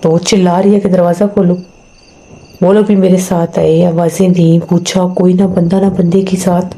تو وہ چلا رہی ہے کہ دروازہ کھولو. وہ لوگ بھی میرے ساتھ آئے, آوازیں دیں, پوچھا, کوئی نہ بندہ نہ بندے کے ساتھ.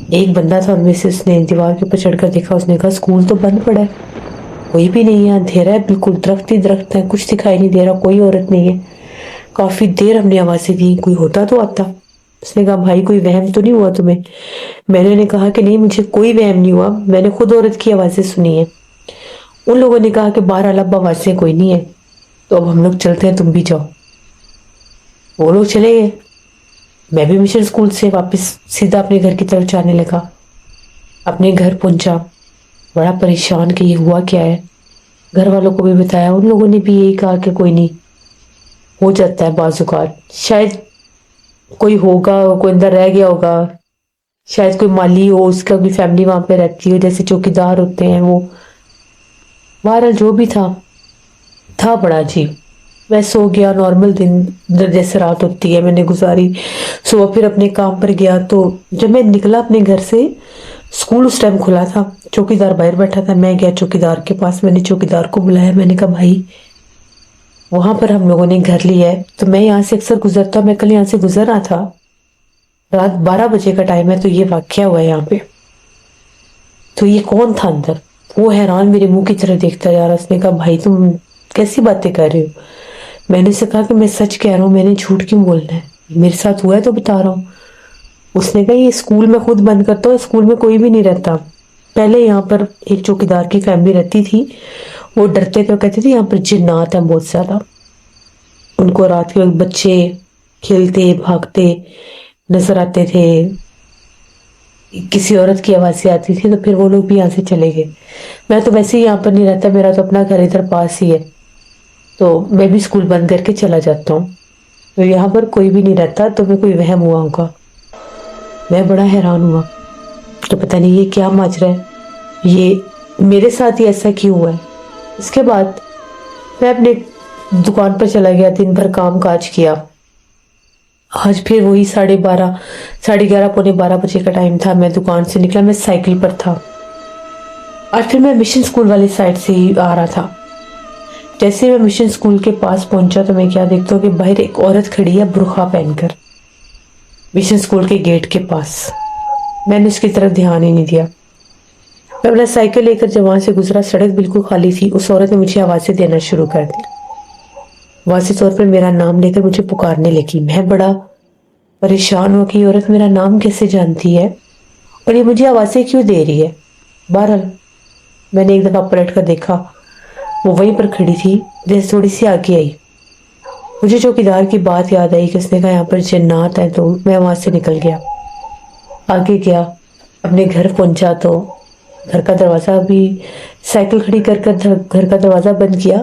ایک بندہ تھا ان میں سے, اس نے دیوار کے اوپر چڑھ کر دیکھا, اس نے کہا اسکول تو بند پڑا ہے, کوئی بھی نہیں ہے, اندھیرا ہے بالکل, درخت ہی درخت ہے, کچھ دکھائی نہیں دے رہا, کوئی عورت نہیں ہے. کافی دیر ہم نے آوازیں دی, کوئی ہوتا تو آتا. اس نے کہا بھائی کوئی وہم تو نہیں ہوا تمہیں؟ میں نے کہا کہ نہیں مجھے کوئی وہم نہیں ہوا, میں نے خود عورت کی آوازیں سنی ہیں. ان لوگوں نے کہا کہ بہرحال اب آوازیں کوئی نہیں ہے, تو اب ہم لوگ چلتے ہیں, تم بھی جاؤ. وہ لوگ چلے گئے. میں بھی مشن اسکول سے واپس سیدھا اپنے گھر کی طرف جانے لگا. اپنے گھر پہنچا, بڑا پریشان کہ یہ ہوا کیا ہے. گھر والوں کو بھی بتایا, ان لوگوں نے بھی یہی کہا کہ کوئی نہیں, ہو جاتا ہے بعض اوقات, شاید کوئی ہوگا, کوئی اندر رہ گیا ہوگا, شاید کوئی مالی ہو, اس کا بھی فیملی وہاں پہ رہتی ہو, جیسے چوکیدار ہوتے ہیں وہ. بہرحال جو بھی تھا بڑا عجیب. میں سو گیا, نارمل دن جیسے رات ہوتی ہے میں نے گزاری. صبح پھر اپنے کام پر گیا, تو جب میں نکلا اپنے گھر سے, اسکول اس ٹائم کھلا تھا, چوکیدار باہر بیٹھا تھا. میں گیا چوکیدار کے پاس, میں نے چوکیدار کو بلایا, میں نے کہا بھائی وہاں پر ہم لوگوں نے گھر لیا ہے, تو میں یہاں سے اکثر گزرتا ہوں, میں کل یہاں سے گزر رہا تھا, رات 12 بجے کا ٹائم ہے, تو یہ واقعہ ہوا ہے یہاں پہ, تو یہ کون تھا اندر؟ وہ حیران میرے منہ کی طرف دیکھتا جا رہا. اس نے کہا بھائی تم کیسی باتیں کر رہے ہو؟ میں نے اسے کہا کہ میں سچ کہہ رہا ہوں, میں نے جھوٹ کیوں بولنا ہے, میرے ساتھ ہوا ہے تو بتا رہا ہوں. اس نے کہا یہ اسکول میں خود بند کرتا ہوں, اسکول میں کوئی بھی نہیں رہتا. پہلے یہاں پر ایک چوکیدار کی فیملی رہتی تھی, وہ ڈرتے تھے, وہ کہتے تھے یہاں پر جنات ہیں بہت زیادہ. ان کو رات کے وقت بچے کھیلتے بھاگتے نظر آتے تھے, کسی عورت کی آوازیں آتی تھی, تو پھر وہ لوگ بھی یہاں سے چلے گئے. میں تو ویسے ہی یہاں پر نہیں رہتا, میرا تو اپنا گھر ادھر پاس ہی ہے, تو میں بھی اسکول بند کر کے چلا جاتا ہوں, تو یہاں پر کوئی بھی نہیں رہتا, تو میں کوئی وہم ہوا ہوگا. میں بڑا حیران ہوا تو پتہ نہیں یہ کیا ماجرا ہے, یہ میرے ساتھ ہی ایسا کیوں ہوا ہے. اس کے بعد میں اپنے دکان پر چلا گیا, دن بھر کام کاج کیا. آج پھر وہی 12:30 11:30 پونے 12 بجے کا ٹائم تھا, میں دکان سے نکلا, میں سائیکل پر تھا. آج پھر میں مشن اسکول والی سائڈ سے ہی آ رہا تھا. جیسے میں مشن اسکول کے پاس پہنچا, تو میں کیا دیکھتا ہوں کہ باہر ایک عورت کھڑی ہے برقع پہن کر, مشن اسکول کے گیٹ کے پاس. میں نے اس کی طرف دھیان ہی نہیں دیا. میں اپنا سائیکل لے کر جب وہاں سے گزرا, سڑک بالکل خالی تھی. اس عورت نے مجھے آوازیں دینا شروع کر دی, واضح طور پر میرا نام لے کر مجھے پکارنے لگی. میں بڑا پریشان ہو کہ یہ عورت میرا نام کیسے جانتی ہے, اور یہ مجھے آوازیں کیوں دے رہی ہے. بہرحال میں نے ایک دفعہ پلٹ کر دیکھا, وہ وہیں پر کھڑی تھی, جیسے تھوڑی سی آگے آئی. مجھے چوکیدار کی بات یاد آئی کہ اس نے کہا یہاں پر جنات ہیں, تو میں وہاں سے نکل گیا, آگے گیا, اپنے گھر پہنچا. تو گھر کا دروازہ بھی سائیکل کھڑی کر گھر کا دروازہ بند کیا.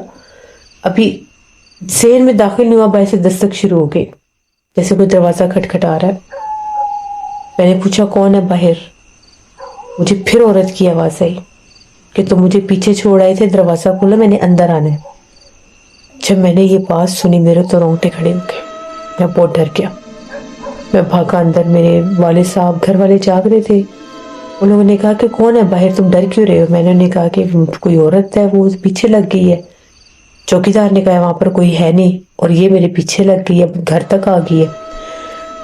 ابھی ذہن میں داخل نہیں ہوا, باہر سے دستک شروع ہو گئی, جیسے کوئی دروازہ کھٹکھٹا رہا ہے. میں نے پوچھا کون ہے باہر. مجھے پھر عورت کی آواز آئی کہ تم مجھے پیچھے چھوڑ آئے تھے, دروازہ کھولا, میں نے اندر آنا ہے. جب میں نے یہ بات سنی, میرے تو رونگٹے کھڑے ہو گئے, میں بہت ڈر گیا. میں بھاگا اندر. میرے والد صاحب گھر والے جاگ رہے تھے. ان لوگوں نے کہا کہ کون ہے باہر, تم ڈر کیوں رہے ہو؟ میں نے کہا کہ کوئی عورت ہے, وہ پیچھے لگ گئی ہے. چوکیدار نے کہا وہاں پر کوئی ہے نہیں, اور یہ میرے پیچھے لگ گئی ہے, گھر تک آ گئی ہے.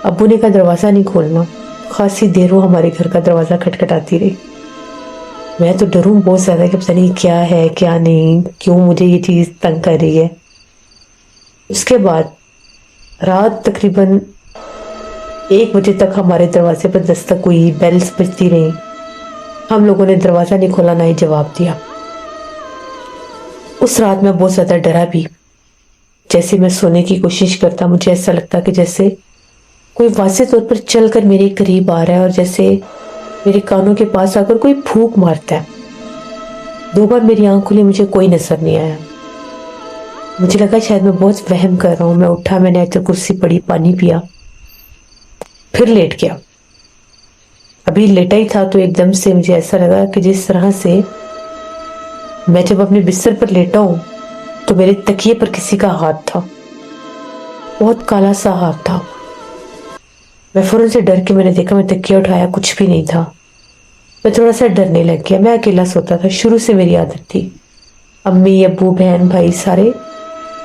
ابو نے کہا دروازہ نہیں کھولنا. خاصی دیر وہ ہمارے گھر کا دروازہ کھٹکھٹاتی رہی. میں تو ڈروں بہت زیادہ کہ پتہ نہیں کیا ہے کیا نہیں, کیوں مجھے یہ چیز تنگ کر رہی ہے. اس کے بعد رات تقریباً 1 بجے تک ہمارے دروازے پر دستک ہوئی, بیلز بجتی رہی. ہم لوگوں نے دروازہ نہیں کھولا, نہ ہی جواب دیا. اس رات میں بہت زیادہ ڈرا بھی. جیسے میں سونے کی کوشش کرتا, مجھے ایسا لگتا کہ جیسے کوئی واضح طور پر چل کر میرے قریب آ رہا ہے, اور جیسے میرے کانوں کے پاس آ کر کوئی پھونک مارتا ہے. 2 بار میری آنکھ کھلی, مجھے کوئی نظر نہیں آیا. مجھے لگا شاید میں بہت وہم کر رہا ہوں. میں اٹھا, میں نے ایک کرسی پڑی, پانی پیا, پھر لیٹ گیا. ابھی لیٹا ہی تھا تو ایک دم سے مجھے ایسا لگا کہ جس طرح سے میں جب اپنے بستر پر لیٹا ہوں, تو میرے تکیے پر کسی کا ہاتھ تھا, بہت کالا سا ہاتھ تھا. میں فوراً سے ڈر کے میں نے دیکھا, میں تکیہ اٹھایا, کچھ بھی نہیں تھا. میں تھوڑا سا ڈرنے لگ گیا. میں اکیلا سوتا تھا, شروع سے میری عادت تھی. امی ابو بہن بھائی سارے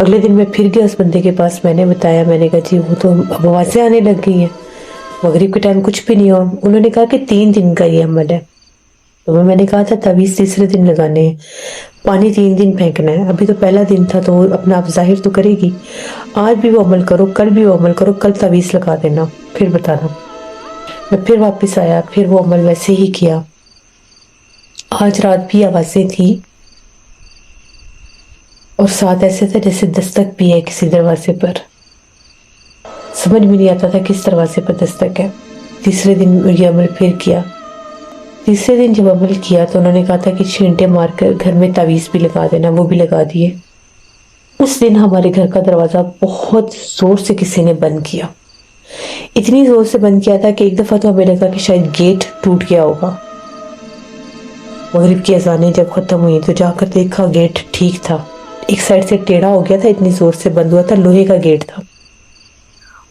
اگلے دن میں پھر گیا اس بندے کے پاس, میں نے بتایا, میں نے کہا جی وہ تو اب آوازیں آنے لگ گئی ہیں, مغرب کے ٹائم کچھ بھی نہیں ہوا. انہوں نے کہا کہ 3 دن کا یہ عمل ہے. تو میں نے کہا تھا تعویذ تیسرے دن لگانے ہیں, پانی 3 دن پھینکنا ہے. ابھی تو پہلا دن تھا تو اپنا آپ ظاہر تو کرے گی. آج بھی وہ عمل کرو, کل بھی وہ عمل کرو, کل تعویذ لگا دینا, پھر بتانا. میں پھر واپس آیا, پھر وہ عمل ویسے ہی کیا. آج رات بھی آوازیں تھی اور ساتھ ایسے تھے جیسے دستک بھی ہے کسی دروازے پر. سمجھ بھی نہیں آتا تھا کس دروازے پر دستک ہے. تیسرے دن یہ عمل پھر کیا. تیسرے دن جب عمل کیا تو انہوں نے کہا تھا کہ چھینٹے مار کر گھر میں تعویذ بھی لگا دینا, وہ بھی لگا دیے. اس دن ہمارے گھر کا دروازہ بہت زور سے کسی نے بند کیا. اتنی زور سے بند کیا تھا کہ ایک دفعہ تو ہمیں لگا کہ شاید گیٹ ٹوٹ گیا ہوگا. مغرب کی اذانیں جب ختم ہوئی تو جا کر دیکھا گیٹ ٹھیک تھا, ایک سائڈ سے ٹیڑھا ہو گیا تھا, اتنی زور سے بند ہوا تھا, لوہے کا گیٹ تھا.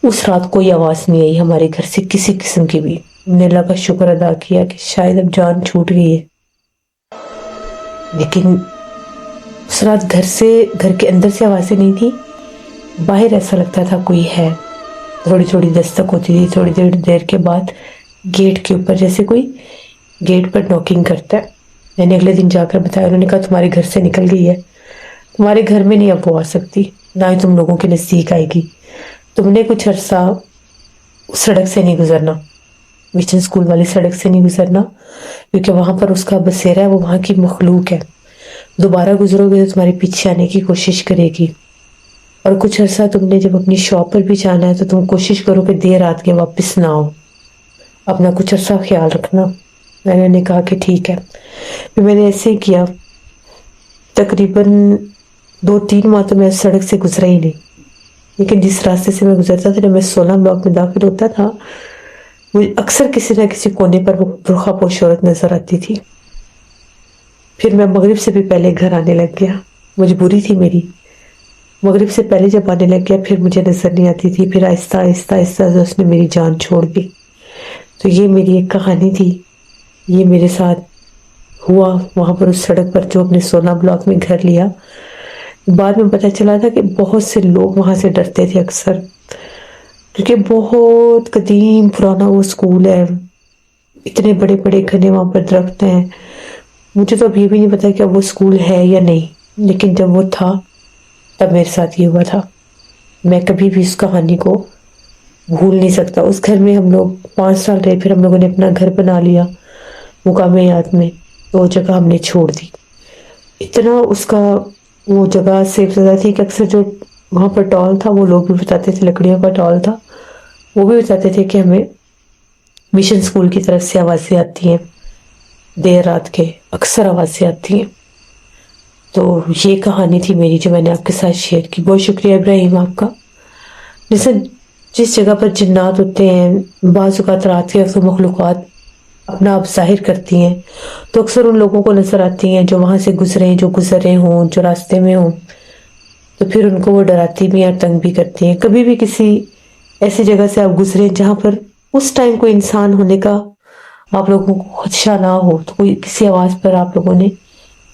اس رات کوئی آواز نہیں آئی ہمارے گھر سے کسی قسم کی بھی. ہم نے اللہ کا شکر ادا کیا کہ شاید اب جان چھوٹ گئی ہے. لیکن اس رات گھر کے اندر سے آوازیں نہیں تھی, باہر ایسا لگتا تھا کوئی ہے. تھوڑی تھوڑی دستک ہوتی تھی, تھوڑی دیر کے بعد گیٹ کے اوپر جیسے کوئی گیٹ پر نوکنگ کرتا ہے. میں نے اگلے دن جا کر بتایا, انہوں نے کہا تمہارے گھر سے نکل گئی ہے, تمہارے گھر میں نہیں اب وہ آ سکتی, نہ ہی تم لوگوں کے نزدیک آئے گی. تم نے کچھ عرصہ سڑک سے نہیں گزرنا, مشن اسکول والی سڑک سے نہیں گزرنا, کیونکہ وہاں پر اس کا بسیرا ہے, وہ وہاں کی مخلوق ہے. دوبارہ گزرو گے تو تمہارے پیچھے آنے کی کوشش کرے گی. اور کچھ عرصہ تم نے جب اپنی شاپ پر بھی جانا ہے تو تم کوشش کرو کہ دیر رات کے واپس نہ آؤ, اپنا کچھ عرصہ خیال رکھنا. میں نے کہا کہ ٹھیک ہے. پھر میں نے ایسے ہی کیا. تقریباً 2-3 ماہ تو میں سڑک سے گزرا ہی نہیں. لیکن جس راستے سے میں گزرتا تھا, جب میں 16 بلاک میں داخل ہوتا تھا, مجھے اکثر کسی نہ کسی کونے پر وہ برقع پوش عورت نظر آتی تھی. پھر میں مغرب سے بھی پہلے گھر آنے لگ گیا, مجبوری تھی میری. مغرب سے پہلے جب آنے لگ گیا پھر مجھے نظر نہیں آتی تھی. پھر آہستہ آہستہ آہستہ اس نے میری جان چھوڑ دی. تو یہ میری ایک کہانی تھی, یہ میرے ساتھ ہوا وہاں پر اس سڑک پر جو اپنے 16 بلاک میں گھر لیا. بعد میں پتہ چلا تھا کہ بہت سے لوگ وہاں سے ڈرتے تھے اکثر, کیونکہ بہت قدیم پرانا وہ اسکول ہے, اتنے بڑے بڑے گھنے وہاں پر درخت ہیں. مجھے تو اب یہ بھی نہیں پتا کہ اب وہ اسکول ہے یا نہیں, لیکن جب وہ تھا تب میرے ساتھ یہ ہوا تھا. میں کبھی بھی اس کہانی کو بھول نہیں سکتا. اس گھر میں ہم لوگ 5 سال رہے, پھر ہم لوگوں نے اپنا گھر بنا لیا مقام یاد میں, تو وہ جگہ ہم نے چھوڑ دی. اتنا اس کا وہ جگہ سیف زدہ تھی کہ اکثر جو وہاں پر ٹال تھا وہ لوگ بھی بتاتے تھے, لکڑیوں کا ٹال تھا, وہ بھی بتاتے تھے کہ ہمیں مشن اسکول کی طرف سے آوازیں آتی ہیں, دیر رات کے اکثر آوازیں آتی ہیں. تو یہ کہانی تھی میری جو میں نے آپ کے ساتھ شیئر کی. بہت شکریہ ابراہیم آپ کا. جیسے جس جگہ پر جنات ہوتے ہیں, بعض اوقات رات کے وقت مخلوقات اپنا آپ ظاہر کرتی ہیں, تو اکثر ان لوگوں کو نظر آتی ہیں جو وہاں سے گزرے, جو گزر رہے ہوں, جو راستے میں ہوں, تو پھر ان کو وہ ڈراتی بھی ہیں, تنگ بھی کرتی ہیں. کبھی بھی کسی ایسی جگہ سے آپ گزرے جہاں پر اس ٹائم کوئی انسان ہونے کا آپ لوگوں کو خدشہ نہ ہو, تو کوئی کسی آواز پر آپ لوگوں نے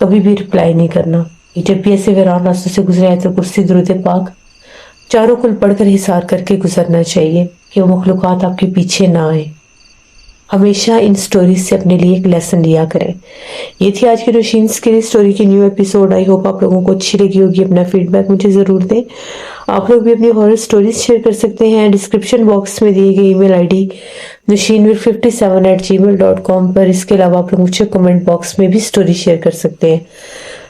کبھی بھی رپلائی نہیں کرنا. جب بھی ایسے ویران راستوں سے گزرے تو کرسی درود پاک چاروں کل پڑھ کر حصار کر کے گزرنا چاہیے کہ وہ مخلوقات آپ کے پیچھے نہ آئیں. ہمیشہ ان سٹوریز سے اپنے لیے ایک لیسن لیا کریں. یہ تھی آج کی روشین اسکری سٹوری کی نیو ایپیسوڈ. آئی ہوپ آپ لوگوں کو اچھی لگی ہوگی. اپنا فیڈ بیک مجھے ضرور دیں. آپ لوگ بھی اپنی ہارر سٹوریز شیئر کر سکتے ہیں. ڈسکرپشن باکس میں دی گئی ای میل آئی ڈی nushinwir57@gmail.com پر. اس کے علاوہ آپ لوگ مجھے کمنٹ باکس میں بھی سٹوری شیئر کر سکتے ہیں.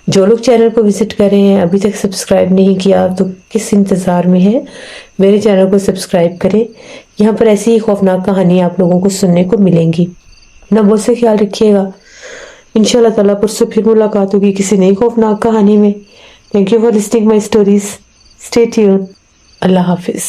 جو لوگ چینل کو وزٹ کر رہے ہیں ابھی تک سبسکرائب نہیں کیا تو کس انتظار میں ہے, میرے چینل کو سبسکرائب کریں. یہاں پر ایسی ہی خوفناک کہانی آپ لوگوں کو سننے کو ملیں گی. اپنا بہت سے خیال رکھیے گا. انشاءاللہ تعالیٰ پرسوں پھر ملاقات ہوگی کسی نئی خوفناک کہانی میں. Thank you for listening my stories. Stay tuned. اللہ حافظ.